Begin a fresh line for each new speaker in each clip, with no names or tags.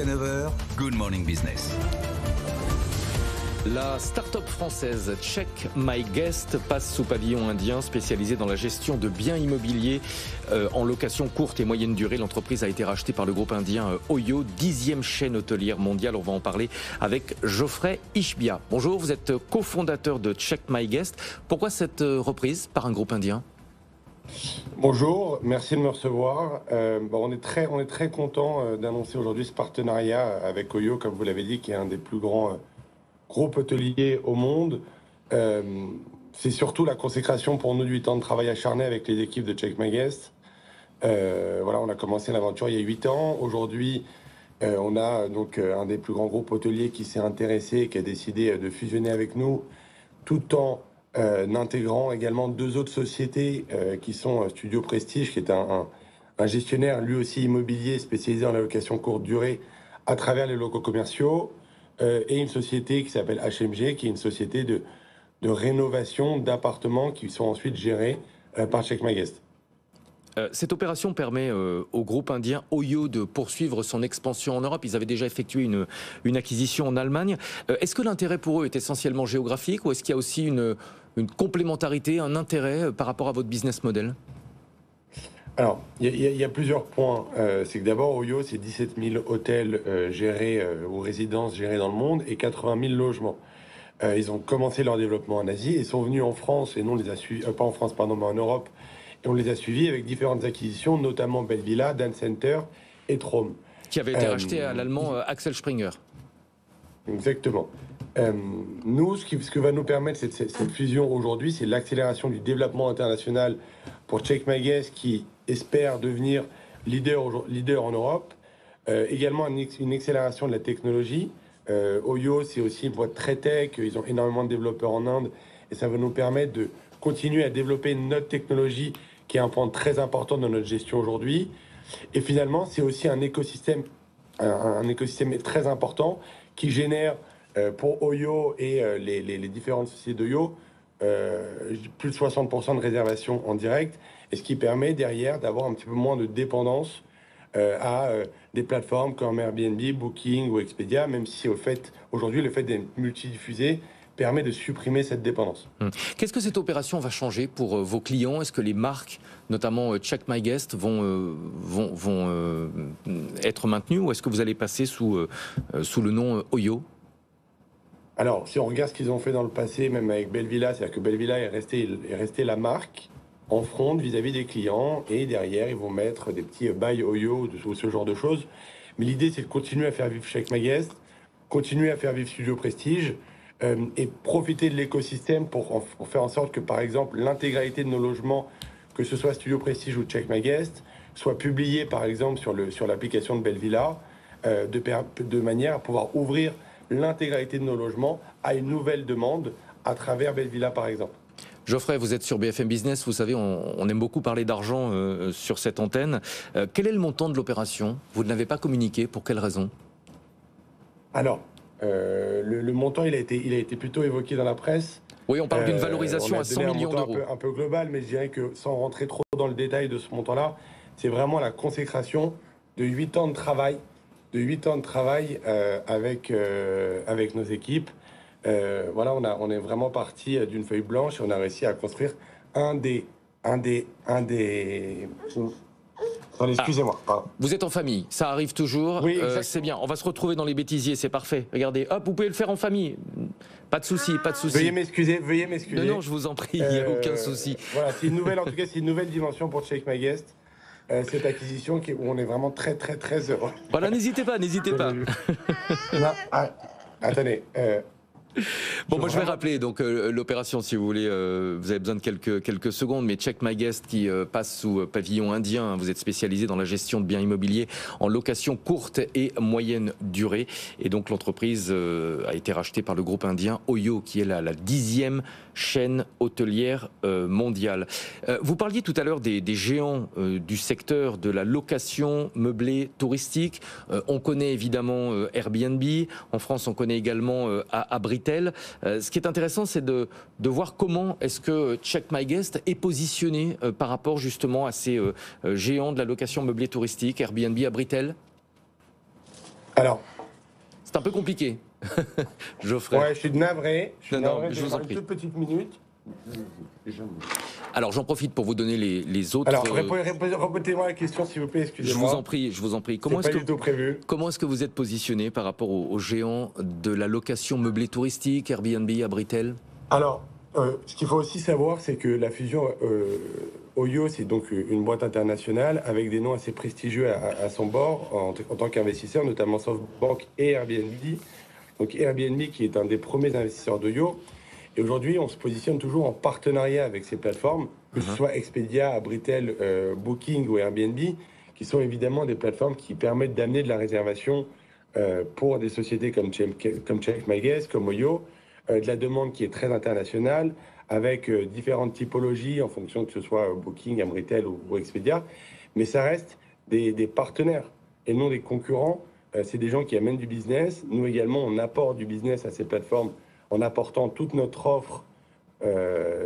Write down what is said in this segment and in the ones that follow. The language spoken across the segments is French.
Jusqu'à 9h, Good Morning Business.
La start-up française Check My Guest passe sous pavillon indien spécialisée dans la gestion de biens immobiliers en location courte et moyenne durée. L'entreprise a été rachetée par le groupe indien Oyo, 10e chaîne hôtelière mondiale. On va en parler avec Geoffrey Ishbia. Bonjour, vous êtes cofondateur de Check My Guest. Pourquoi cette reprise par un groupe indien ?
Bonjour, merci de me recevoir. On est très content d'annoncer aujourd'hui ce partenariat avec Oyo, comme vous l'avez dit, qui est un des plus grands groupes hôteliers au monde. C'est surtout la consécration pour nous du temps de travail acharné avec les équipes de Check My Guest. On a commencé l'aventure il y a 8 ans. Aujourd'hui, on a donc un des plus grands groupes hôteliers qui s'est intéressé et qui a décidé de fusionner avec nous, tout en intégrant également 2 autres sociétés qui sont Studio Prestige, qui est un gestionnaire lui aussi immobilier spécialisé en la location courte durée à travers les locaux commerciaux, et une société qui s'appelle HMG, qui est une société de rénovation d'appartements qui sont ensuite gérés par Check My Guest.
Cette opération permet au groupe indien Oyo de poursuivre son expansion en Europe. Ils avaient déjà effectué une acquisition en Allemagne. Est-ce que l'intérêt pour eux est essentiellement géographique ou est-ce qu'il y a aussi une complémentarité, un intérêt par rapport à votre business model ?
Alors, il y a plusieurs points. C'est que d'abord, Oyo, c'est 17 000 hôtels gérés ou résidences gérées dans le monde et 80 000 logements. Ils ont commencé leur développement en Asie et sont venus en France, et nous on les a suivis, pas en France, pardon, mais en Europe, et on les a suivis avec différentes acquisitions, notamment Belvilla, Dan Center et Traum.
Qui avait été racheté à l'allemand Axel Springer.
Exactement. Nous, ce que va nous permettre cette fusion aujourd'hui, c'est l'accélération du développement international pour Check My Guest, qui espère devenir leader en Europe. Également une accélération de la technologie. Oyo, c'est aussi une boîte très tech. Ils ont énormément de développeurs en Inde. Et ça va nous permettre de continuer à développer notre technologie, qui est un point très important dans notre gestion aujourd'hui. Et finalement, c'est aussi un écosystème très important qui génère pour Oyo et les différentes sociétés d'Oyo plus de 60% de réservations en direct, et ce qui permet derrière d'avoir un petit peu moins de dépendance à des plateformes comme Airbnb, Booking ou Expedia, même si aujourd'hui le fait d'être multidiffusé permet de supprimer cette dépendance.
Qu'est-ce que cette opération va changer pour vos clients ? Est-ce que les marques, notamment Check My Guest, vont être maintenues ou est-ce que vous allez passer sous le nom Oyo ?
Alors, si on regarde ce qu'ils ont fait dans le passé, même avec Belvilla, c'est-à-dire que Belvilla est resté la marque en front vis-à-vis des clients, et derrière, ils vont mettre des petits buy Oyo ou ce genre de choses. Mais l'idée, c'est de continuer à faire vivre Check My Guest, continuer à faire vivre Studio Prestige, et profiter de l'écosystème pour faire en sorte que, par exemple, l'intégralité de nos logements, que ce soit Studio Prestige ou Check My Guest, soit publiée, par exemple, sur l'application de Belvilla, de manière à pouvoir ouvrir l'intégralité de nos logements à une nouvelle demande à travers Belvilla, par exemple.
Geoffrey, vous êtes sur BFM Business, vous savez, on aime beaucoup parler d'argent sur cette antenne. Quel est le montant de l'opération ? Vous ne l'avez pas communiqué, pour quelle raison ?
Alors, le montant, il a été plutôt évoqué dans la presse.
Oui, on parle d'une valorisation à 100 millions d'euros.
Un peu global, mais je dirais que sans rentrer trop dans le détail de ce montant-là, c'est vraiment la consécration de 8 ans de travail, avec nos équipes. On est vraiment parti d'une feuille blanche et on a réussi à construire un des. Excusez-moi.
Vous êtes en famille, ça arrive toujours.
Oui,
c'est bien. On va se retrouver dans les bêtisiers, c'est parfait. Regardez, hop, vous pouvez le faire en famille. Pas de souci, pas de souci.
Veuillez m'excuser.
Non, je vous en prie, il n'y a aucun souci.
Voilà, c'est une nouvelle dimension pour Check My Guest. Cette acquisition où on est vraiment très heureux.
Voilà, n'hésitez pas.
Attendez.
Bon, moi je vais rappeler donc l'opération, si vous voulez, vous avez besoin de quelques secondes, mais Check My Guest qui passe sous pavillon indien. Vous êtes spécialisé dans la gestion de biens immobiliers en location courte et moyenne durée, et donc l'entreprise a été rachetée par le groupe indien Oyo, qui est la 10e chaîne hôtelière mondiale. Vous parliez tout à l'heure des géants du secteur de la location meublée touristique. On connaît évidemment Airbnb. En France, on connaît également Abritel. Ce qui est intéressant, c'est de voir comment est-ce que Check My Guest est positionné par rapport justement à ces géants de la location meublée touristique, Airbnb, Abritel.
Alors,
C'est un peu compliqué. Geoffrey.
ouais, je suis navré. Je
vous en
vais
prie.
une toute petite minute.
Alors j'en profite pour vous donner les autres.
Alors, répétez-moi la question, s'il vous plaît,
Je
excusez-moi.
vous en prie, je vous en prie.
C'est pas du tout prévu.
Comment est-ce que vous êtes positionné par rapport aux géants de la location meublée touristique, Airbnb, Abritel?
Alors, ce qu'il faut aussi savoir, c'est que la fusion Oyo, c'est donc une boîte internationale avec des noms assez prestigieux à son bord en tant qu'investisseur, notamment SoftBank et Airbnb. Donc Airbnb qui est un des premiers investisseurs d'Oyo. Et aujourd'hui, on se positionne toujours en partenariat avec ces plateformes, que ce soit Expedia, Abritel, Booking ou Airbnb, qui sont évidemment des plateformes qui permettent d'amener de la réservation pour des sociétés comme Check My Guest, comme Oyo, de la demande qui est très internationale, avec différentes typologies en fonction que ce soit Booking, Abritel ou Expedia. Mais ça reste des partenaires et non des concurrents. C'est des gens qui amènent du business. Nous également, on apporte du business à ces plateformes en apportant toute notre offre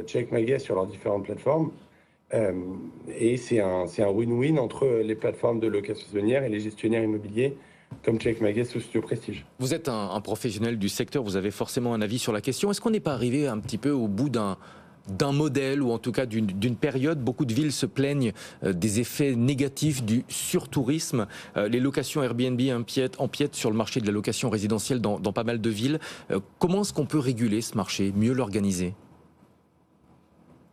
Check My Guest sur leurs différentes plateformes. Et c'est un win-win entre les plateformes de location saisonnière et les gestionnaires immobiliers comme Check My Guest ou Studio Prestige.
Vous êtes un professionnel du secteur, vous avez forcément un avis sur la question. Est-ce qu'on n'est pas arrivé un petit peu au bout d'un modèle ou en tout cas d'une période? Beaucoup de villes se plaignent des effets négatifs du surtourisme. Les locations Airbnb empiètent sur le marché de la location résidentielle dans pas mal de villes. Comment est-ce qu'on peut réguler ce marché, mieux l'organiser?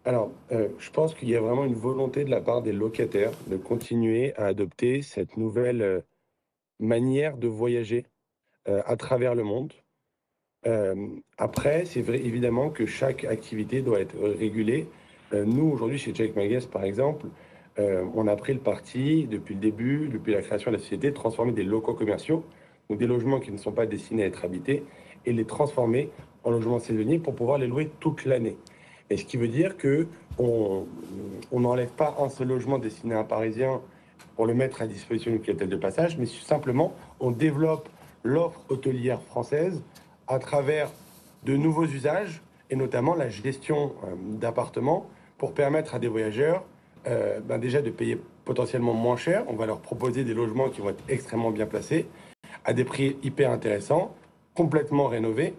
Alors, je pense qu'il y a vraiment une volonté de la part des locataires de continuer à adopter cette nouvelle manière de voyager à travers le monde. Après, c'est vrai évidemment que chaque activité doit être régulée. Nous, aujourd'hui, chez Check My Guest, par exemple, on a pris le parti, depuis le début, depuis la création de la société, de transformer des locaux commerciaux, donc des logements qui ne sont pas destinés à être habités, et les transformer en logements saisonniers pour pouvoir les louer toute l'année. Et ce qui veut dire qu'on n'enlève pas un seul logement destiné à un Parisien pour le mettre à disposition d'une clientèle de passage, mais simplement, on développe l'offre hôtelière française à travers de nouveaux usages, et notamment la gestion d'appartements, pour permettre à des voyageurs déjà de payer potentiellement moins cher. On va leur proposer des logements qui vont être extrêmement bien placés, à des prix hyper intéressants, complètement rénovés.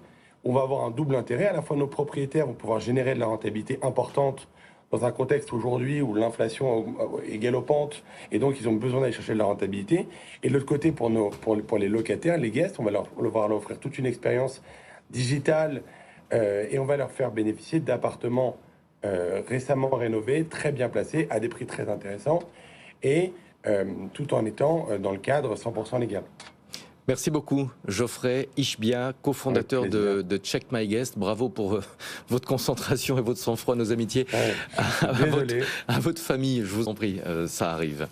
On va avoir un double intérêt. À la fois, nos propriétaires vont pouvoir générer de la rentabilité importante dans un contexte aujourd'hui où l'inflation est galopante et donc ils ont besoin d'aller chercher de la rentabilité. Et de l'autre côté, pour les locataires, les guests, on va leur offrir toute une expérience digitale et on va leur faire bénéficier d'appartements récemment rénovés, très bien placés, à des prix très intéressants et tout en étant dans le cadre 100% légal.
Merci beaucoup, Geoffrey Ishbia, cofondateur de Check My Guest. Bravo pour votre concentration et votre sang-froid, nos amitiés à votre famille. Je vous en prie, ça arrive.